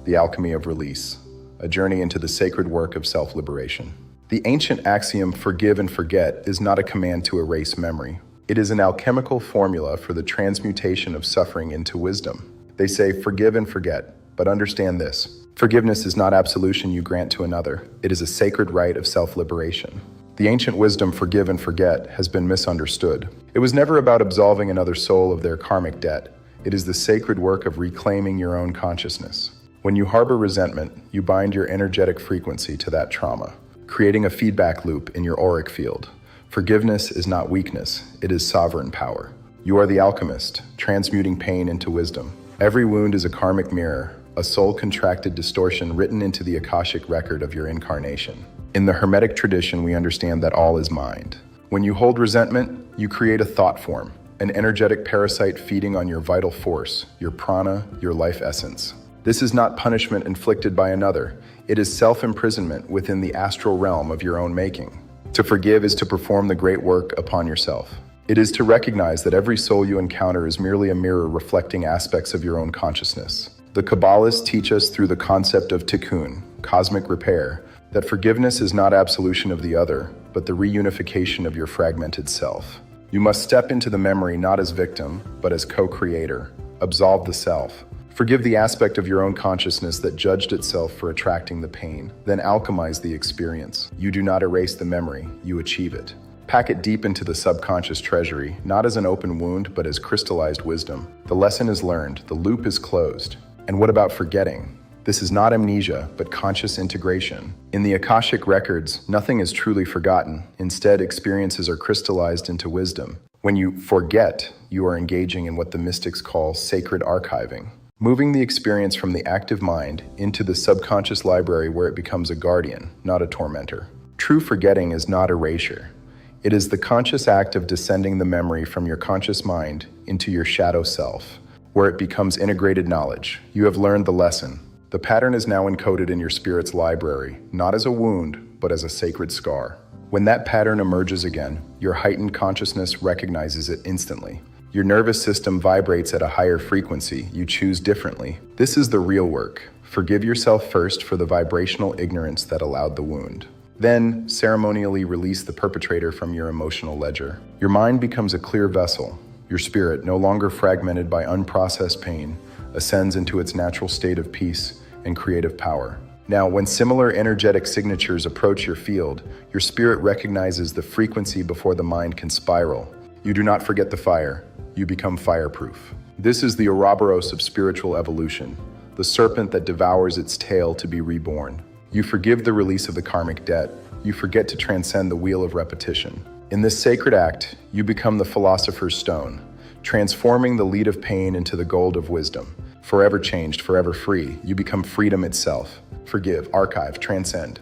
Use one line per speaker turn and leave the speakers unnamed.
The Alchemy of Release, a journey into the sacred work of self-liberation. The ancient axiom, forgive and forget, is not a command to erase memory. It is an alchemical formula for the transmutation of suffering into wisdom. They say, forgive and forget, but understand this. Forgiveness is not absolution you grant to another. It is a sacred right of self-liberation. The ancient wisdom, forgive and forget, has been misunderstood. It was never about absolving another soul of their karmic debt. It is the sacred work of reclaiming your own consciousness. When you harbor resentment, you bind your energetic frequency to that trauma, creating a feedback loop in your auric field. Forgiveness is not weakness, it is sovereign power. You are the alchemist, transmuting pain into wisdom. Every wound is a karmic mirror, a soul-contracted distortion written into the Akashic record of your incarnation. In the Hermetic tradition, we understand that all is mind. When you hold resentment, you create a thought form, an energetic parasite feeding on your vital force, your prana, your life essence. This is not punishment inflicted by another. It is self-imprisonment within the astral realm of your own making. To forgive is to perform the great work upon yourself. It is to recognize that every soul you encounter is merely a mirror reflecting aspects of your own consciousness. The Kabbalists teach us through the concept of tikkun, cosmic repair, that forgiveness is not absolution of the other, but the reunification of your fragmented self. You must step into the memory not as victim, but as co-creator. Absolve the self. Forgive the aspect of your own consciousness that judged itself for attracting the pain. Then alchemize the experience. You do not erase the memory, you achieve it. Pack it deep into the subconscious treasury, not as an open wound, but as crystallized wisdom. The lesson is learned, the loop is closed. And what about forgetting? This is not amnesia, but conscious integration. In the Akashic records, nothing is truly forgotten. Instead, experiences are crystallized into wisdom. When you forget, you are engaging in what the mystics call sacred archiving, moving the experience from the active mind into the subconscious library where it becomes a guardian, not a tormentor. True forgetting is not erasure. It is the conscious act of descending the memory from your conscious mind into your shadow self, where it becomes integrated knowledge. You have learned the lesson. The pattern is now encoded in your spirit's library, not as a wound, but as a sacred scar. When that pattern emerges again, your heightened consciousness recognizes it instantly. Your nervous system vibrates at a higher frequency. You choose differently. This is the real work. Forgive yourself first for the vibrational ignorance that allowed the wound. Then, ceremonially release the perpetrator from your emotional ledger. Your mind becomes a clear vessel. Your spirit, no longer fragmented by unprocessed pain, ascends into its natural state of peace and creative power. Now, when similar energetic signatures approach your field, your spirit recognizes the frequency before the mind can spiral. You do not forget the fire, you become fireproof. This is the Ouroboros of spiritual evolution, the serpent that devours its tail to be reborn. You forgive the release of the karmic debt, you forget to transcend the wheel of repetition. In this sacred act, you become the philosopher's stone, transforming the lead of pain into the gold of wisdom. Forever changed, forever free, you become freedom itself. Forgive, archive, transcend.